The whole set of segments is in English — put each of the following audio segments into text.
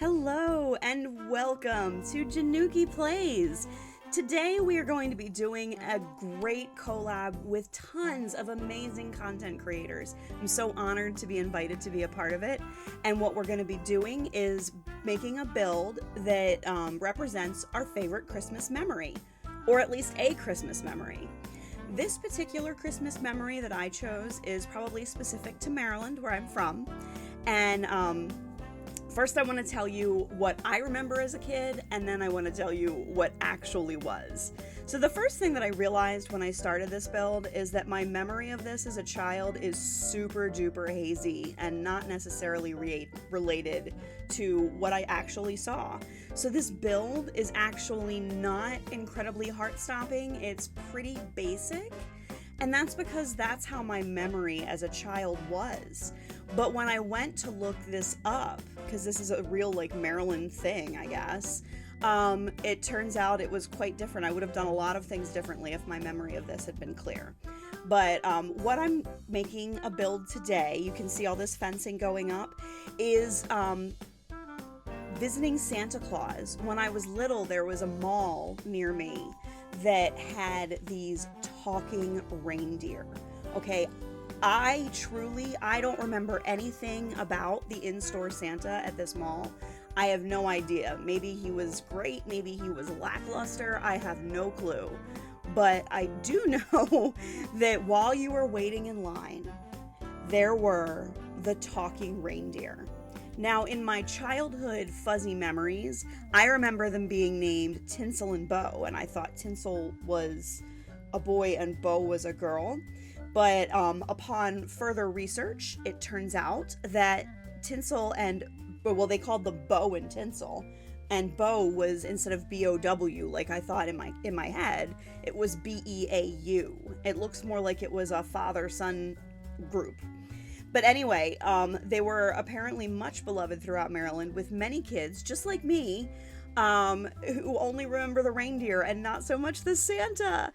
Hello and welcome to Januki Plays. Today we are going to be doing a great collab with tons of amazing content creators. I'm so honored to be invited to be a part of it. And what we're going to be doing is making a build that represents our favorite Christmas memory, or at least a Christmas memory. This particular Christmas memory that I chose is probably specific to Maryland, where I'm from. And first, I want to tell you what I remember as a kid, and then I want to tell you what actually was. So the first thing that I realized when I started this build is that my memory of this as a child is super duper hazy and not necessarily related to what I actually saw. So this build is actually not incredibly heart-stopping. It's pretty basic. And that's because that's how my memory as a child was. But when I went to look this up, because this is a real Maryland thing, I guess, it turns out it was quite different. I would have done a lot of things differently if my memory of this had been clear. But what I'm making a build today, you can see all this fencing going up, is visiting Santa Claus. When I was little, there was a mall near me that had these talking reindeer. Okay, I don't remember anything about the in-store Santa at this mall. I have no idea. Maybe he was great, maybe he was lackluster, I have no clue. But I do know that while you were waiting in line, there were the talking reindeer. Now, in my childhood fuzzy memories, I remember them being named Tinsel and Beau, and I thought Tinsel was a boy and Beau was a girl. But upon further research, it turns out that Tinsel and, well, they called them Beau and Tinsel, and Beau was, instead of B-O-W, like I thought in my head, it was B-E-A-U. It looks more like it was a father-son group. But anyway, they were apparently much beloved throughout Maryland, with many kids, just like me, who only remember the reindeer and not so much the Santa.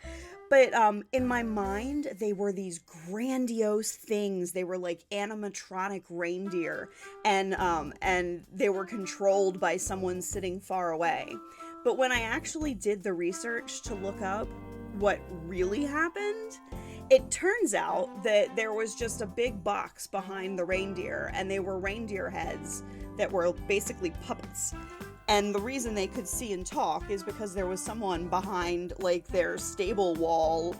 But in my mind, they were these grandiose things. They were like animatronic reindeer, and they were controlled by someone sitting far away. But when I actually did the research to look up what really happened, it turns out that there was just a big box behind the reindeer, and they were reindeer heads that were basically puppets. And the reason they could see and talk is because there was someone behind their stable wall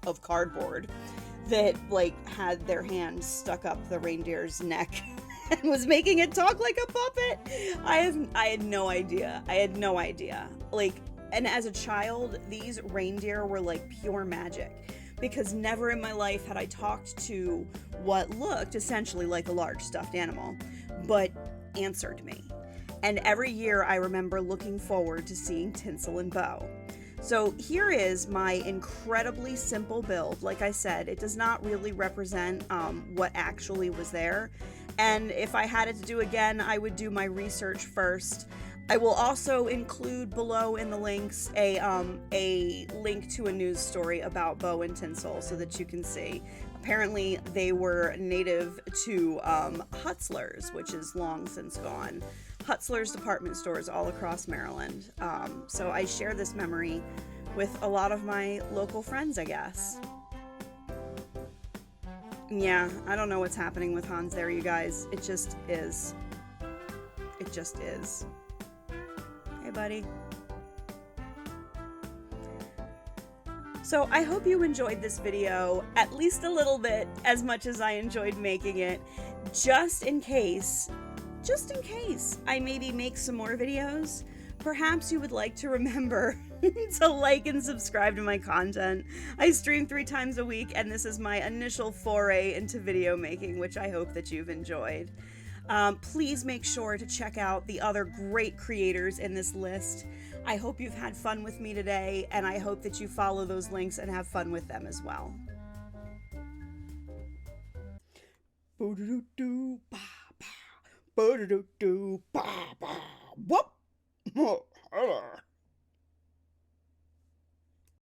of cardboard that had their hand stuck up the reindeer's neck and was making it talk like a puppet. I had no idea. And as a child, these reindeer were like pure magic, because never in my life had I talked to what looked essentially like a large stuffed animal, but answered me. And every year I remember looking forward to seeing Tinsel and Beau. So here is my incredibly simple build. Like I said, it does not really represent what actually was there. And if I had it to do again, I would do my research first. I will also include below in the links a link to a news story about Beau and Tinsel so that you can see. Apparently they were native to Hutzler's, which is long since gone. Hutzler's department stores all across Maryland. So I share this memory with a lot of my local friends, I guess. Yeah, I don't know what's happening with Hans there, you guys. It just is. It just is. Hey, buddy. So I hope you enjoyed this video, at least a little bit, as much as I enjoyed making it. Just in case I maybe make some more videos, perhaps you would like to remember to like and subscribe to my content. I stream 3 times a week, and this is my initial foray into video making, which I hope that you've enjoyed. Please make sure to check out the other great creators in this list. I hope you've had fun with me today, and I hope that you follow those links and have fun with them as well. Whoop!